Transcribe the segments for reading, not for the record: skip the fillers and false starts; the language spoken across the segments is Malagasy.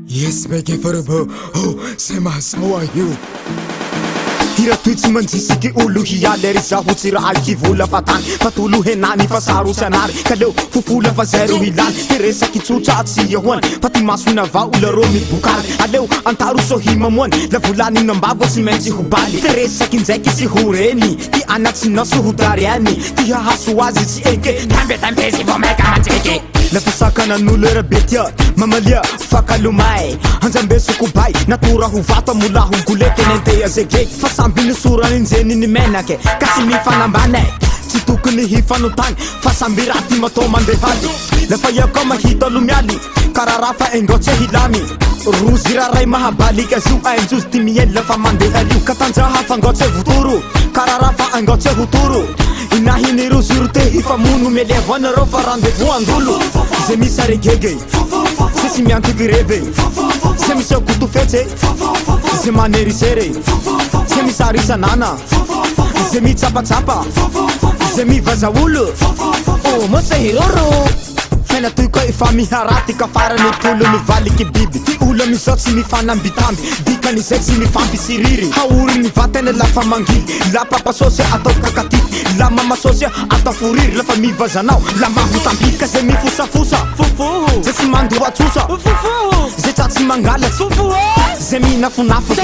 Yes, make it for the bow. Oh, sema how are you? Hira tuitsi manjisiki ulu hialeri zahu tsira aiki vula fatan fatulu henani fasaru sanari kaleu fufula fazeru hilan teresa kitsucha tsiyawan pati masuna va ularo mi bukar aleu antaru sohimamon la fulani nambavo simenzi hubali teresa kinzeki si hureni ti anatsi nasu hudariani ti hasuazi si eke tambe si vomeka manjeke la fasakana nulera betia mamalia fakalumai hanjambe sukubai natura huvata mulahu guleke nente azege fasambini surani nzeni ni menake kasi mi fanambane Situkuni hifanutang fasambirati matomandehali la faya kama hita lumiali kararafa engoche hilami ruzira rai mahabali kazu enjus timien la famandehali katanja hafangoche futuru kararafa engoche futuru inahini ruzurte hifamunu mele vanaro farandevous andulu zemi sare gege sesi miantu girebe zemi sokutu fete zemaneri sere zemi sarisa nana zemi chapa zemi vazaulu oh mosa hiroro fena tuiko ifami harati kafara ni pulu ni vali kibibi ti ulo mi soksi mi fanambitambi dika ni sexy mi fambi siriri hauri ni vatene la famangili la papa sosia atau kakati la mama sosia atau furir la fami vazanau la mahutambika zemi fusa fufu zesi mandu watusa fufu zetati mangala fufu zemi nafunafu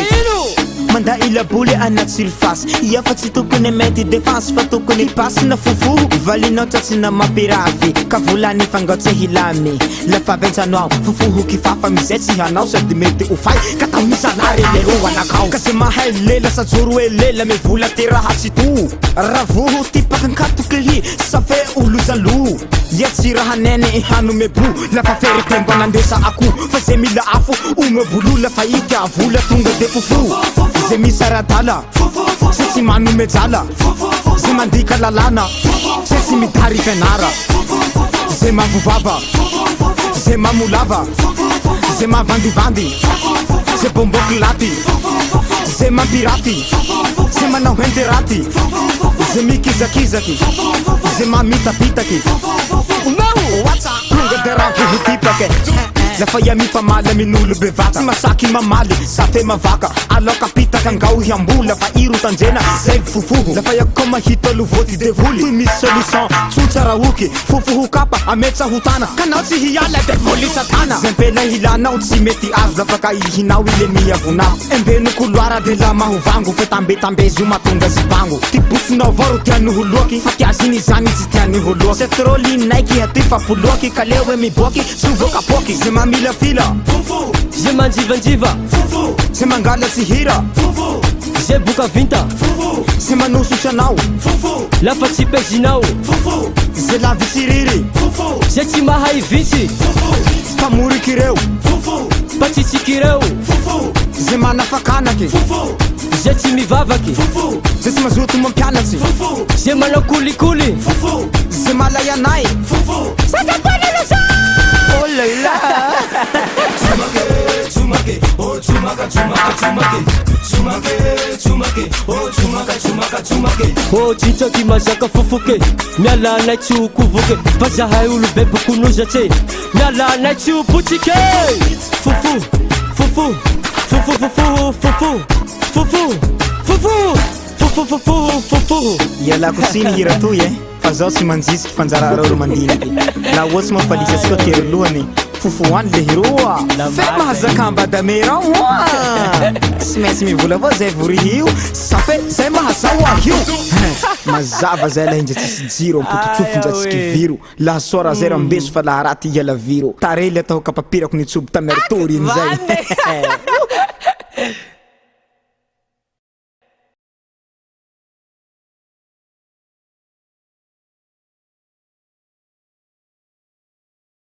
manda ila bule anat surface ia fatito kune meti defense fato kune passe na fufu vali nota sina mapiravi kavulani fangote hilami la favenza no fufu hukifafa mizeti hanau sa dimete ufai kata misanare le wana kau kasema hele la sajuru ele me vula tira hasitu ravuhu tipakan katukli safe uluzalu yatsira hanene ihanu mebu la faferi tembo nandesa aku fasemi la afu umebulu la faika vula tunga de fufu zemi saradala sesi manu mezala zemandika lalana sesi mitari fenara zema vuvava zema mulava zema vandi ze bombokilati zema pirati zema nauhenterati zemi kizaki zema mitapitaki unahu wata tunga deravu hutipake la faya mi famala minulu bevata masaki mamali safe mavaka aloka pita kangau hiambula fa iru tanjena save fufu la faya koma hitolu voti devuli mi solution tsutsara wuki fufu kapa ametsa hutana kanausi hiyala devuli satana zempela hilana utsimeti azla faka ihinawile mi avuna embenu kulwara de la mahuvangu fetambe zuma tunga zibangu tipusu na varu tianu huloki fatiazini zani zitiani huloki setroli nike hatifa puloki kalewe mi boki suvoka poki zema mila fila fufu zema njiva fufu zema ngala sihira fufu zebuka vinta fufu zema nusu chanau fufu la fatipe zinau fufu zela visiriri fufu zeti mahai vinci fufu kamuri kireu fufu patiti kireu fufu zema nafakanaki fufu zeti mivavaki fufu zeti mazutu mompianasi fufu zema la kulikuli fufu zema la yanai fufu sakapana losa oh la la Chumake, oh chumake oh chicha kimashaka fufuke nyala na chu kuvuke baza hai ulu bebe kunuja che nyala na chu puchike fufu yala kusini hiratuye fazosi manziski fanzara roro mandini la wasma falisa skotir luani fufu wan le hiroa fema hazakamba damera wa smesmi vula voze vuriu safe sema hasawa hiu mazava zela hinja zero putu tufunja skiviru la sora zera mbesu fala harati yala viro tarele to kapapira kuni tsubta mertori nzai